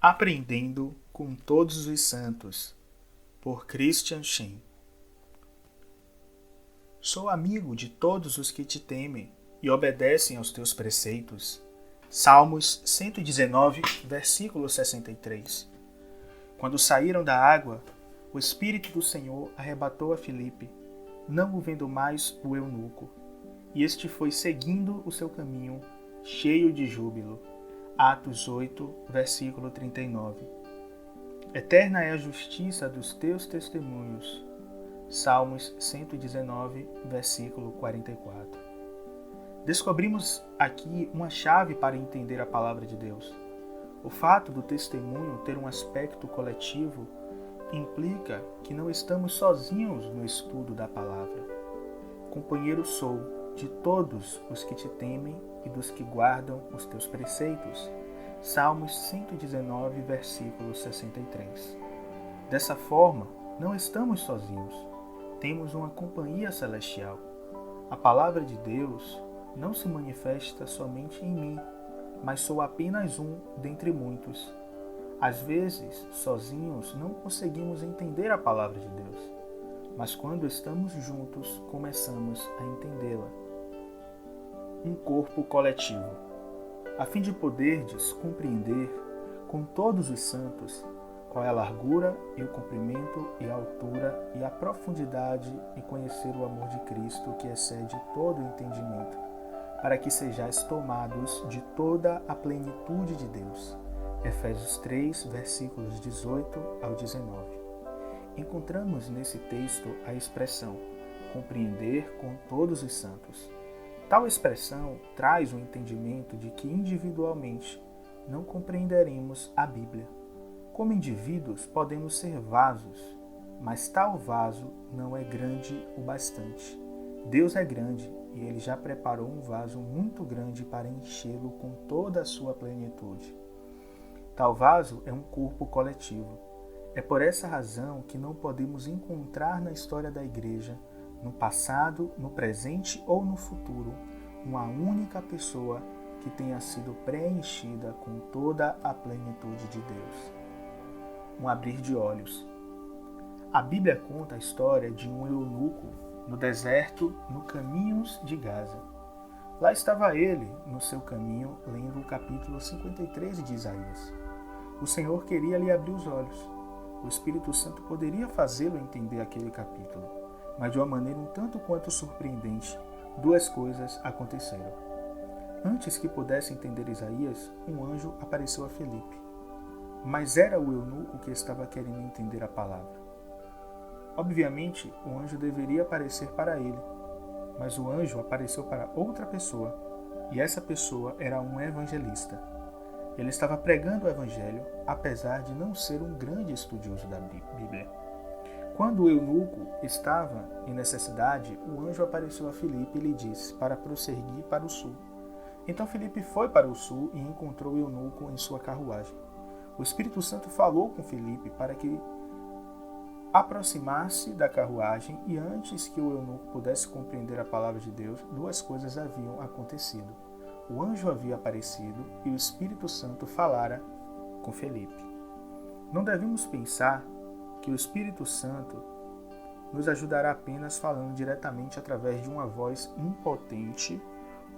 Aprendendo com Todos os Santos, por Christian Shen. Sou amigo de todos os que te temem e obedecem aos teus preceitos. Salmos 119, versículo 63. Quando saíram da água, o Espírito do Senhor arrebatou a Filipe, não o vendo mais o eunuco, e este foi seguindo o seu caminho, cheio de júbilo. Atos 8, versículo 39. Eterna é a justiça dos teus testemunhos. Salmos 119, versículo 44. Descobrimos aqui uma chave para entender a palavra de Deus. O fato do testemunho ter um aspecto coletivo implica que não estamos sozinhos no estudo da palavra. Companheiro sou de todos os que te temem e dos que guardam os teus preceitos. Salmos 119, versículo 63. Dessa forma, não estamos sozinhos. Temos uma companhia celestial. A palavra de Deus não se manifesta somente em mim, mas sou apenas um dentre muitos. Às vezes, sozinhos, não conseguimos entender a palavra de Deus, mas quando estamos juntos, começamos a entendê-la. Um corpo coletivo. A fim de poderdes compreender com todos os santos qual é a largura e o comprimento e a altura e a profundidade e conhecer o amor de Cristo que excede todo o entendimento, para que sejais tomados de toda a plenitude de Deus. Efésios 3, versículos 18 ao 19. Encontramos nesse texto a expressão compreender com todos os santos. Tal expressão traz o entendimento de que individualmente não compreenderemos a Bíblia. Como indivíduos podemos ser vasos, mas tal vaso não é grande o bastante. Deus é grande e Ele já preparou um vaso muito grande para enchê-lo com toda a sua plenitude. Tal vaso é um corpo coletivo. É por essa razão que não podemos encontrar na história da Igreja, no passado, no presente ou no futuro, uma única pessoa que tenha sido preenchida com toda a plenitude de Deus. Um abrir de olhos. A Bíblia conta a história de um eunuco no deserto, no caminhos de Gaza. Lá estava ele, no seu caminho, lendo o capítulo 53 de Isaías. O Senhor queria lhe abrir os olhos. O Espírito Santo poderia fazê-lo entender aquele capítulo, mas de uma maneira um tanto quanto surpreendente, duas coisas aconteceram. Antes que pudesse entender Isaías, um anjo apareceu a Filipe. Mas era o eunuco que estava querendo entender a palavra. Obviamente, o anjo deveria aparecer para ele, mas o anjo apareceu para outra pessoa, e essa pessoa era um evangelista. Ele estava pregando o evangelho, apesar de não ser um grande estudioso da Bíblia. Quando o eunuco estava em necessidade, o anjo apareceu a Filipe e lhe disse para prosseguir para o sul. Então Filipe foi para o sul e encontrou o eunuco em sua carruagem. O Espírito Santo falou com Filipe para que aproximasse da carruagem e antes que o eunuco pudesse compreender a palavra de Deus, duas coisas haviam acontecido. O anjo havia aparecido e o Espírito Santo falara com Filipe. Não devemos pensar que o Espírito Santo nos ajudará apenas falando diretamente através de uma voz impotente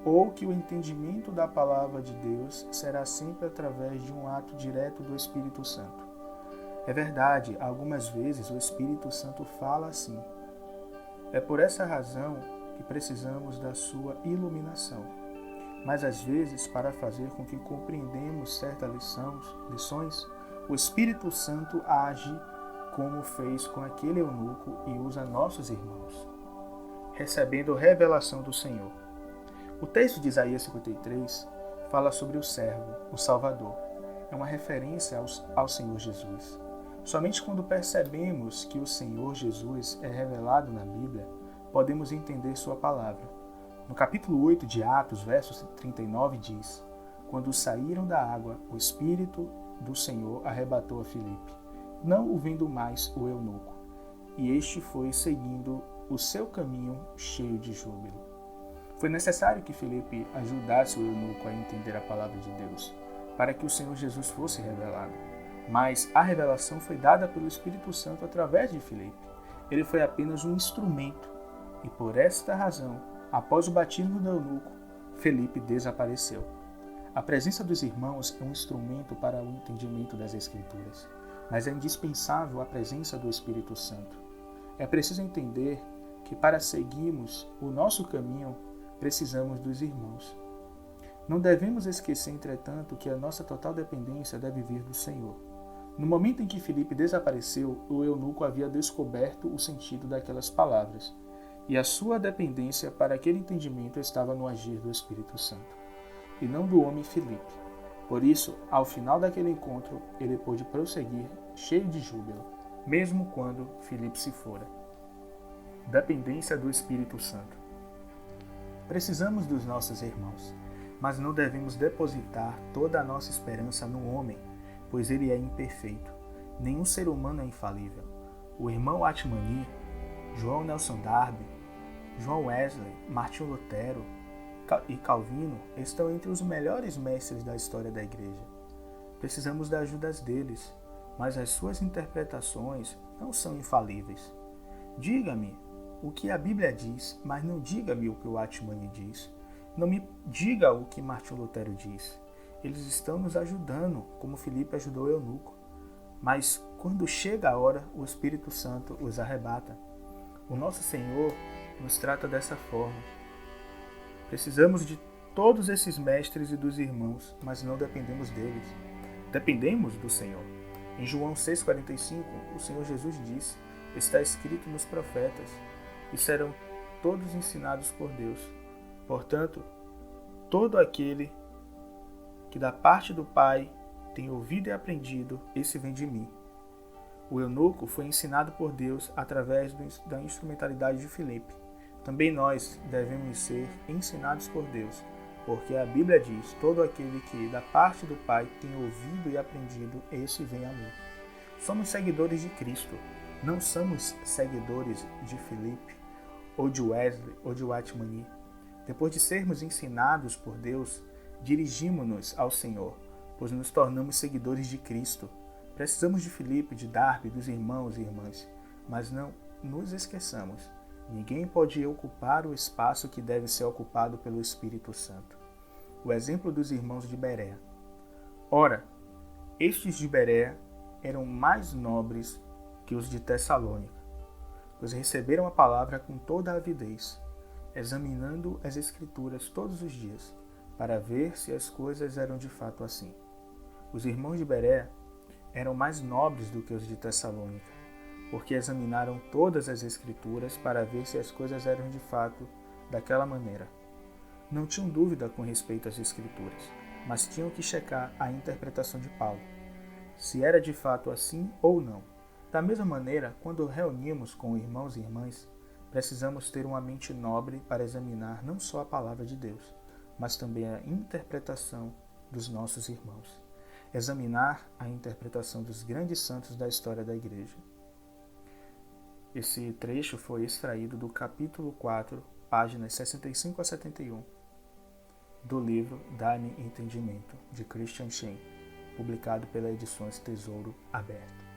ou que o entendimento da palavra de Deus será sempre através de um ato direto do Espírito Santo. É verdade, algumas vezes o Espírito Santo fala assim. É por essa razão que precisamos da sua iluminação. Mas às vezes, para fazer com que compreendemos certas lições, o Espírito Santo age como fez com aquele eunuco e usa nossos irmãos, recebendo revelação do Senhor. O texto de Isaías 53 fala sobre o servo, o Salvador. É uma referência ao Senhor Jesus. Somente quando percebemos que o Senhor Jesus é revelado na Bíblia, podemos entender sua palavra. No capítulo 8 de Atos, verso 39, diz: Quando saíram da água, o Espírito do Senhor arrebatou a Filipe, não o vendo mais o eunuco, e este foi seguindo o seu caminho cheio de júbilo. Foi necessário que Filipe ajudasse o eunuco a entender a palavra de Deus, para que o Senhor Jesus fosse revelado. mas a revelação foi dada pelo Espírito Santo através de Filipe. Ele foi apenas um instrumento, e por esta razão, após o batismo do eunuco, Filipe desapareceu. A presença dos irmãos é um instrumento para o entendimento das Escrituras, mas é indispensável a presença do Espírito Santo. É preciso entender que para seguirmos o nosso caminho, precisamos dos irmãos. Não devemos esquecer, entretanto, que a nossa total dependência deve vir do Senhor. No momento em que Filipe desapareceu, o eunuco havia descoberto o sentido daquelas palavras, e a sua dependência para aquele entendimento estava no agir do Espírito Santo, e não do homem Filipe. Por isso, ao final daquele encontro, ele pôde prosseguir cheio de júbilo, mesmo quando Filipe se fora. Dependência do Espírito Santo. Precisamos dos nossos irmãos, mas não devemos depositar toda a nossa esperança no homem, pois ele é imperfeito. Nenhum ser humano é infalível. O irmão Atmani, João Nelson Darby, João Wesley, Martinho Lutero e Calvino estão entre os melhores mestres da história da Igreja. Precisamos da ajuda deles, mas as suas interpretações não são infalíveis. Diga-me o que a Bíblia diz, mas não diga-me o que o Atmani diz. Não me diga o que Martinho Lutero diz. Eles estão nos ajudando, como Filipe ajudou o eunuco. Mas quando chega a hora, o Espírito Santo os arrebata. O nosso Senhor nos trata dessa forma. Precisamos de todos esses mestres e dos irmãos, mas não dependemos deles. Dependemos do Senhor. Em João 6,45, o Senhor Jesus diz: está escrito nos profetas, e serão todos ensinados por Deus. Portanto, todo aquele que da parte do Pai tem ouvido e aprendido, esse vem de mim. O eunuco foi ensinado por Deus através da instrumentalidade de Filipe. Também nós devemos ser ensinados por Deus, porque a Bíblia diz: todo aquele que da parte do Pai tem ouvido e aprendido, esse vem a mim. Somos seguidores de Cristo, não somos seguidores de Filipe, ou de Wesley, ou de Atmani. Depois de sermos ensinados por Deus, dirigimo-nos ao Senhor, pois nos tornamos seguidores de Cristo. Precisamos de Filipe, de Darby, dos irmãos e irmãs, mas não nos esqueçamos. Ninguém pode ocupar o espaço que deve ser ocupado pelo Espírito Santo. O exemplo dos irmãos de Bereia. Ora, estes de Bereia eram mais nobres que os de Tessalônica, pois receberam a palavra com toda a avidez, examinando as Escrituras todos os dias, para ver se as coisas eram de fato assim. Os irmãos de Bereia eram mais nobres do que os de Tessalônica, porque examinaram todas as Escrituras para ver se as coisas eram de fato daquela maneira. Não tinham dúvida com respeito às Escrituras, mas tinham que checar a interpretação de Paulo, se era de fato assim ou não. Da mesma maneira, quando reunimos com irmãos e irmãs, precisamos ter uma mente nobre para examinar não só a palavra de Deus, mas também a interpretação dos nossos irmãos. Examinar a interpretação dos grandes santos da história da Igreja. Esse trecho foi extraído do capítulo 4, páginas 65 a 71, do livro Dá-me Entendimento, de Christian Shen, publicado pela Edições Tesouro Aberto.